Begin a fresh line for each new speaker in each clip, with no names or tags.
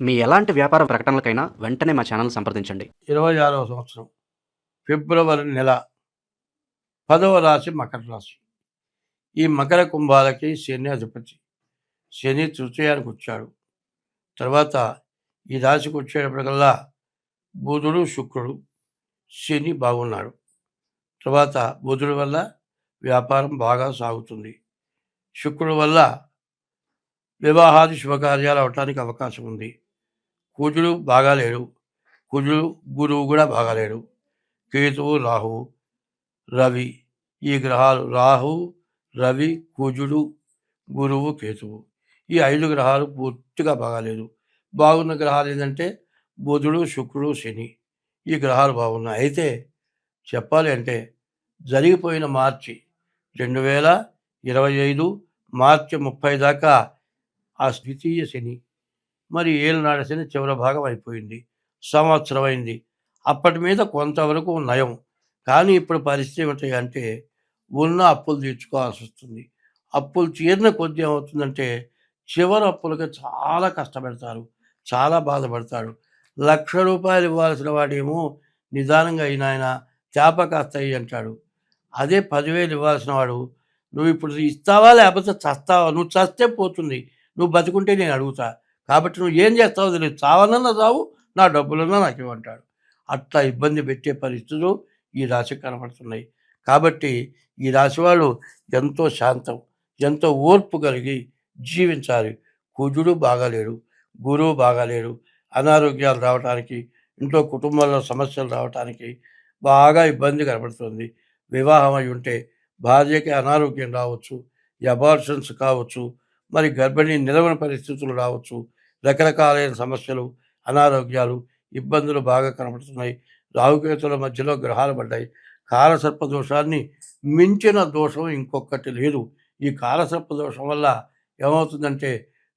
మీ ఎలాంటి వ్యాపార ప్రకటనలకైనా వెంటనే మా ఛానల్ సంప్రదించండి.
26వ సంవత్సరం ఫిబ్రవరి నెల 10వ రాశి మకర రాశి. ఈ మకర కుంభాలకి శని అధిపతి. శని తృతీయానికి వచ్చాడు. తర్వాత ఈ రాశికి వచ్చేటప్పటికల్లా బుధుడు శుక్రుడు శని బాగున్నాడు. తర్వాత బుధుడి వల్ల వ్యాపారం బాగా సాగుతుంది. శుక్రుడి వల్ల వివాహాది శుభకార్యాలు అవటానికి అవకాశం ఉంది. కుజుడు బాగాలేడు. కుజుడు గురువు కూడా బాగాలేడు. కేతువు రాహువు రవి ఈ గ్రహాలు రాహువు రవి కుజుడు గురువు కేతువు ఈ 5 గ్రహాలు పూర్తిగా బాగాలేదు. బాగున్న గ్రహాలు ఏంటంటే బుధుడు శుక్రుడు శని ఈ గ్రహాలు బాగున్నాయి. అయితే చెప్పాలి అంటే జరిగిపోయిన మార్చి 2025 మార్చి 30 దాకా ఆ ద్వితీయ శని మరి ఏళ్ళనాడు శని చివరి భాగం అయిపోయింది. సంవత్సరం అయింది. అప్పటి మీద కొంతవరకు నయం. కానీ ఇప్పుడు పరిస్థితి ఏమిటి అంటే ఉన్న అప్పులు తీర్చుకోవాల్సి వస్తుంది. అప్పులు తీరిన కొద్దీ ఏమవుతుందంటే చివరి అప్పులకి చాలా కష్టపెడతారు, చాలా బాధపడతాడు. ₹1,00,000 ఇవ్వాల్సిన వాడేమో నిదానంగా అయినాయన చేప కాస్తాయి అంటాడు. అదే 10,000 ఇవ్వాల్సిన వాడు నువ్వు ఇప్పుడు ఇస్తావా లేకపోతే చస్తావా, నువ్వు చస్తే పోతుంది, నువ్వు బతుకుంటే నేను అడుగుతా, కాబట్టి నువ్వు ఏం చేస్తావో తెలియదు, చావనన్నా చావు, నా డబ్బులన్నా నాకు ఇవ్వంటాడు. అట్లా ఇబ్బంది పెట్టే పరిస్థితులు ఈ రాశికి కనపడుతున్నాయి. కాబట్టి ఈ రాశి వాళ్ళు ఎంతో శాంతం, ఎంతో ఓర్పు కలిగి జీవించాలి. కుజుడు బాగాలేడు, గురువు బాగాలేడు. అనారోగ్యాలు రావడానికి, ఇంట్లో కుటుంబంలో సమస్యలు రావడానికి బాగా ఇబ్బంది కనపడుతుంది. వివాహం అయి ఉంటే భార్యకి అనారోగ్యం రావచ్చు, అబార్షన్స్ కావచ్చు, మరి గర్భిణీ నిలవని పరిస్థితులు రావచ్చు. రకరకాలైన సమస్యలు, అనారోగ్యాలు, ఇబ్బందులు బాగా కనపడుతున్నాయి. రాహుకేతుల మధ్యలో గ్రహాలు పడ్డాయి. కాలసర్ప దోషాన్ని మించిన దోషం ఇంకొకటి లేదు. ఈ కాలసర్ప దోషం వల్ల ఏమవుతుందంటే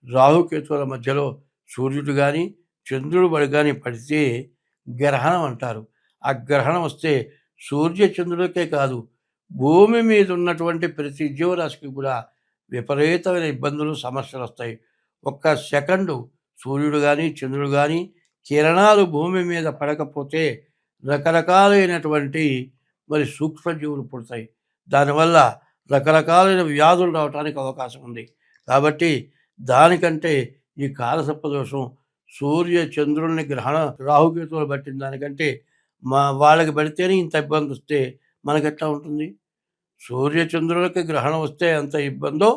రాహుకేతుల మధ్యలో సూర్యుడు కానీ చంద్రుడు కానీ పడితే గ్రహణం అంటారు. ఆ గ్రహణం వస్తే సూర్య చంద్రుడికే కాదు, భూమి మీద ఉన్నటువంటి ప్రతి జీవరాశికి కూడా విపరీతమైన ఇబ్బందులు, సమస్యలు వస్తాయి. ఒక్క సెకండు సూర్యుడు కానీ చంద్రుడు కానీ కిరణాలు భూమి మీద పడకపోతే రకరకాలైనటువంటి మరి సూక్ష్మజీవులు పుడతాయి. దానివల్ల రకరకాలైన వ్యాధులు రావడానికి అవకాశం ఉంది. కాబట్టి దానికంటే ఈ కాలసర్ప దోషం సూర్య చంద్రుల్ని గ్రహణ రాహుకేతువులు పట్టిన దానికంటే వాళ్ళకి పడితేనే ఇంత ఇబ్బంది వస్తే మనకెట్లా ఉంటుంది? సూర్య చంద్రులకి గ్రహణం వస్తే ఎంత ఇబ్బందో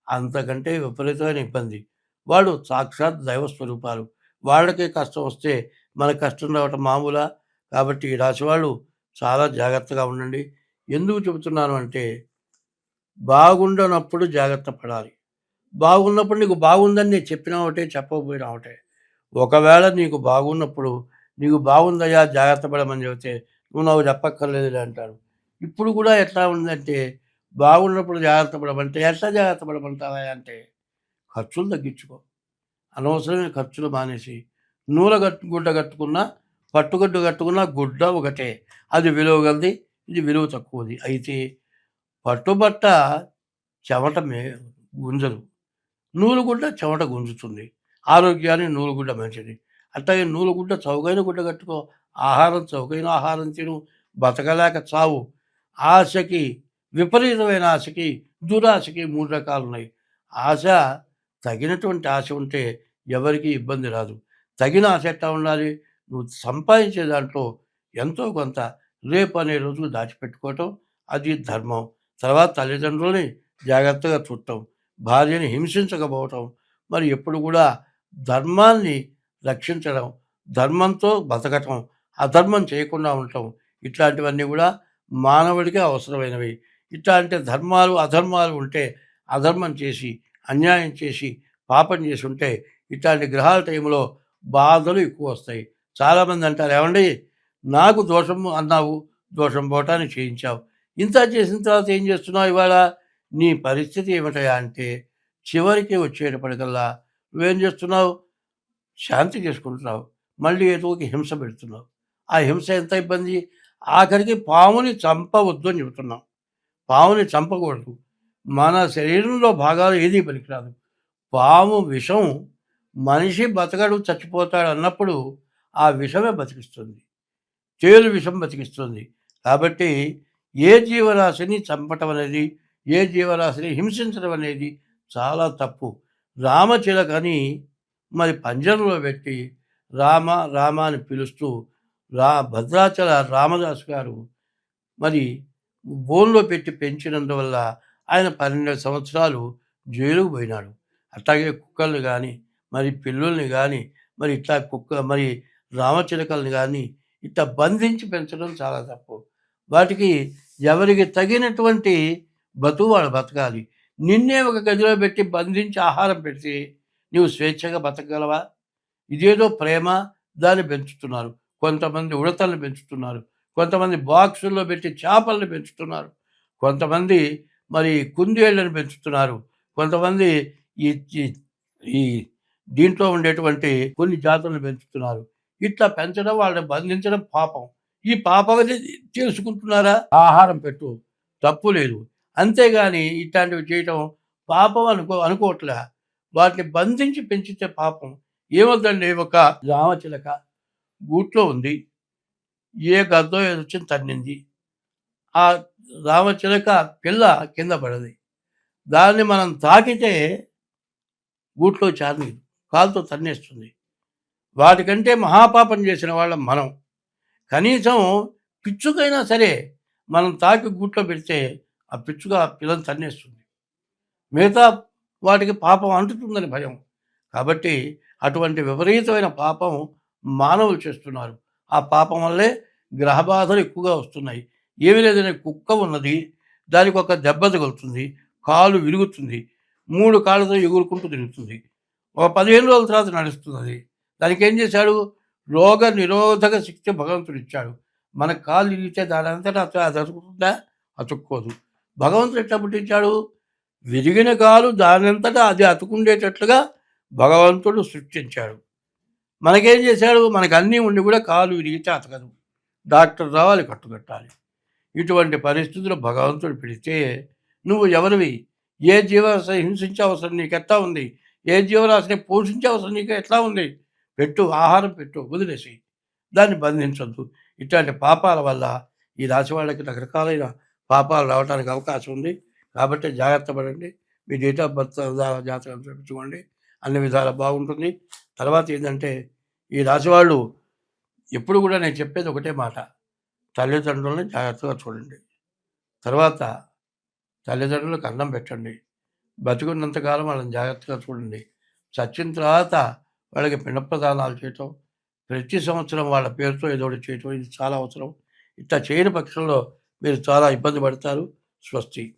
అంతకంటే విపరీతమైన ఇబ్బంది. వాళ్ళు సాక్షాత్ దైవ స్వరూపాలు. వాళ్ళకే కష్టం వస్తే మనకు కష్టం రావటం మామూలా? కాబట్టి ఈ రాశి వాళ్ళు చాలా జాగ్రత్తగా ఉండండి. ఎందుకు చెబుతున్నాను అంటే బాగుండనప్పుడు జాగ్రత్త పడాలి. బాగున్నప్పుడు నీకు బాగుందని నేను చెప్పినా ఒకటే, చెప్పకపోయినా ఒకటే. ఒకవేళ నీకు బాగున్నప్పుడు నీకు బాగుందయ్యా జాగ్రత్త పడమని చెబితే నువ్వు నాకు చెప్పక్కర్లేదు అంటారు. ఇప్పుడు కూడా ఎట్లా ఉందంటే బాగున్నప్పుడు జాగ్రత్త పడమంటే ఎట్లా జాగ్రత్త పడమంటావా అంటే ఖర్చులు తగ్గించుకో, అనవసరమైన ఖర్చులు మానేసి గుడ్డ కట్టుకున్నా పట్టుగడ్డు కట్టుకున్నా గుడ్డ ఒకటే, అది విలువ గలది, ఇది విలువ తక్కువది. అయితే పట్టుబట్ట చెమట గుంజదు, నూలుగుడ్డ చెమట గుంజుతుంది. ఆరోగ్యానికి నూలుగుడ్డ మంచిది. అట్లాగే నూలుగుడ్డ చౌకైన గుడ్డ కట్టుకో, ఆహారం చౌకైన ఆహారం తిను, బతకలేక చావు. ఆశకి, విపరీతమైన ఆశకి, దురాశకి 3 రకాలు ఉన్నాయి. ఆశ తగినటువంటి ఆశ ఉంటే ఎవరికి ఇబ్బంది రాదు. తగిన ఆశ ఎట్లా ఉండాలి? నువ్వు సంపాదించే దాంట్లో ఎంతో కొంత రేపు అనే రోజులు దాచిపెట్టుకోవటం, అది ధర్మం. తర్వాత తల్లిదండ్రులని జాగ్రత్తగా చూడటం, భార్యని హింసించకపోవటం, మరి ఎప్పుడు కూడా ధర్మాన్ని రక్షించడం, ధర్మంతో బతకటం, అధర్మం చేయకుండా ఉండటం, ఇట్లాంటివన్నీ కూడా మానవుడికి అవసరమైనవి. ఇట్లాంటి ధర్మాలు అధర్మాలు ఉంటే అధర్మం చేసి, అన్యాయం చేసి, పాపం చేసి ఉంటే ఇట్లాంటి గ్రహాల టైంలో బాధలు ఎక్కువ వస్తాయి. చాలామంది అంటారు, ఏమండి నాకు దోషం అన్నావు, దోషం పోవటానికి చేయించావు, ఇంత చేసిన తర్వాత ఏం చేస్తున్నావు ఇవాళ, నీ పరిస్థితి ఏమిటయా అంటే చివరికి వచ్చేటప్పటికల్లా నువ్వేం చేస్తున్నావు? శాంతి చేసుకుంటున్నావు, మళ్ళీ ఏదోకి హింస పెడుతున్నావు. ఆ హింస ఎంత ఇబ్బంది. ఆఖరికి పాముని చంపవద్దు అని చెబుతున్నాం. పాముని చంపకూడదు. మన శరీరంలో భాగాలు ఏదీ పనికిరాదు. పాము విషం మనిషి బతకడు చచ్చిపోతాడు అన్నప్పుడు ఆ విషమే బతికిస్తుంది. తేలు విషం బతికిస్తుంది. కాబట్టి ఏ జీవరాశిని చంపటం అనేది, ఏ జీవరాశిని హింసించడం అనేది చాలా తప్పు. రామచిలకని మరి పంజరంలో పెట్టి రామ రామ అని పిలుస్తూ భద్రాచల రామదాసు గారు మరి బోన్లో పెట్టి పెంచినందువల్ల ఆయన 12 సంవత్సరాలు జైలుకు పోయినాడు. అట్లాగే కుక్కల్ని కానీ, మరి పిల్లుల్ని కానీ, మరి ఇట్లా మరి రామచిలకల్ని కానీ ఇట్లా బంధించి పెంచడం చాలా తప్పు. వాటికి ఎవరికి తగినటువంటి బతుకు వాళ్ళు బతకాలి. నిన్నే ఒక గదిలో పెట్టి బంధించి ఆహారం పెడితే నీవు స్వేచ్ఛగా బతకగలవా? ఇదేదో ప్రేమ దాన్ని పెంచుతున్నారు. కొంతమంది ఉడతల్ని పెంచుతున్నారు. కొంతమంది బాక్సుల్లో పెట్టి చేపలను పెంచుతున్నారు. కొంతమంది మరి కుందేళ్ళని పెంచుతున్నారు. కొంతమంది ఈ ఈ ఈ దీంట్లో ఉండేటువంటి కొన్ని జాతులను పెంచుతున్నారు. ఇట్లా పెంచడం, వాళ్ళని బంధించడం పాపం. ఈ పాపం అనేది తెలుసుకుంటున్నారా? ఆహారం పెట్టు, తప్పు లేదు. అంతేగాని ఇట్లాంటివి చేయటం పాపం అనుకోవట్లే. వాటిని బంధించి పెంచితే పాపం. ఏమవుతుందండి, ఒక రామచిలక గూట్లో ఉంది. ఏ గద్దో ఏదొచ్చి తన్నింది. ఆ రామచిలక పిల్ల కింద పడది. దాన్ని మనం తాకితే గూట్లో చేరనీదు, కాలుతో తన్నేస్తుంది. వాటికంటే మహాపాపం చేసిన వాళ్ళం మనం. కనీసం పిచ్చుకైనా సరే మనం తాకి గూట్లో పెడితే ఆ పిచ్చుక ఆ పిల్లని తన్నేస్తుంది. మిగతా వాటికి పాపం అంటుతుందని భయం. కాబట్టి అటువంటి విపరీతమైన పాపం మానవులు చేస్తున్నారు. ఆ పాపం వల్లే గ్రహ బాధలు ఎక్కువగా వస్తున్నాయి. ఏమీ లేదని కుక్క ఉన్నది, దానికి ఒక దెబ్బ తగులుతుంది, కాలు విరుగుతుంది, 3 కాళ్ళతో ఎగురుకుంటూ తిరుగుతుంది. ఒక 15 రోజుల తర్వాత నడుస్తుంది అది. దానికి ఏం చేశాడు? రోగ నిరోధక శక్తి భగవంతుడు ఇచ్చాడు. మన కాలు ఇరిగితే దాని అంతటా అది అతుకుతుందా? అతుక్కోదు. భగవంతుడు ఎట్లా పుట్టించాడు? విరిగిన కాలు దానంతటా అది అతుకుండేటట్లుగా భగవంతుడు సృష్టించాడు. మనకేం చేశాడు? మనకు అన్నీ ఉండి కూడా కాలు విరిగితే అతకదు. డాక్టర్ రావాలి, కట్టుకట్టాలి. ఇటువంటి పరిస్థితులు భగవంతుడు పెడితే నువ్వు ఎవరివి? ఏ జీవరాశిని హింసించే అవసరం నీకు ఎట్లా ఉంది? ఏ జీవరాశిని పోషించే అవసరం నీకు ఎట్లా ఉంది? పెట్టు, ఆహారం పెట్టు, వదిలేసి దాన్ని బంధించొద్దు. ఇట్లాంటి పాపాల వల్ల ఈ రాశి వాళ్ళకి రకరకాలైన పాపాలు రావడానికి అవకాశం ఉంది. కాబట్టి జాగ్రత్త పడండి. మీ డేట్ ఆఫ్ బర్త్ జాతకం చూపించుకోండి, అన్ని విధాలా బాగుంటుంది. తర్వాత ఏంటంటే, ఈ రాశి వాళ్ళు ఎప్పుడు కూడా నేను చెప్పేది ఒకటే మాట: తల్లిదండ్రులని జాగ్రత్తగా చూడండి. తర్వాత తల్లిదండ్రులకు అన్నం పెట్టండి. బతికున్నంతకాలం వాళ్ళని జాగ్రత్తగా చూడండి. చచ్చిన తర్వాత వాళ్ళకి పిండ ప్రదానాలు చేయటం, ప్రతి సంవత్సరం వాళ్ళ పేరుతో ఏదో ఒకటి చేయటం, ఇది చాలా అవసరం. ఇట్లా చేయని పక్షంలో మీరు చాలా ఇబ్బంది పడతారు. స్వస్తి.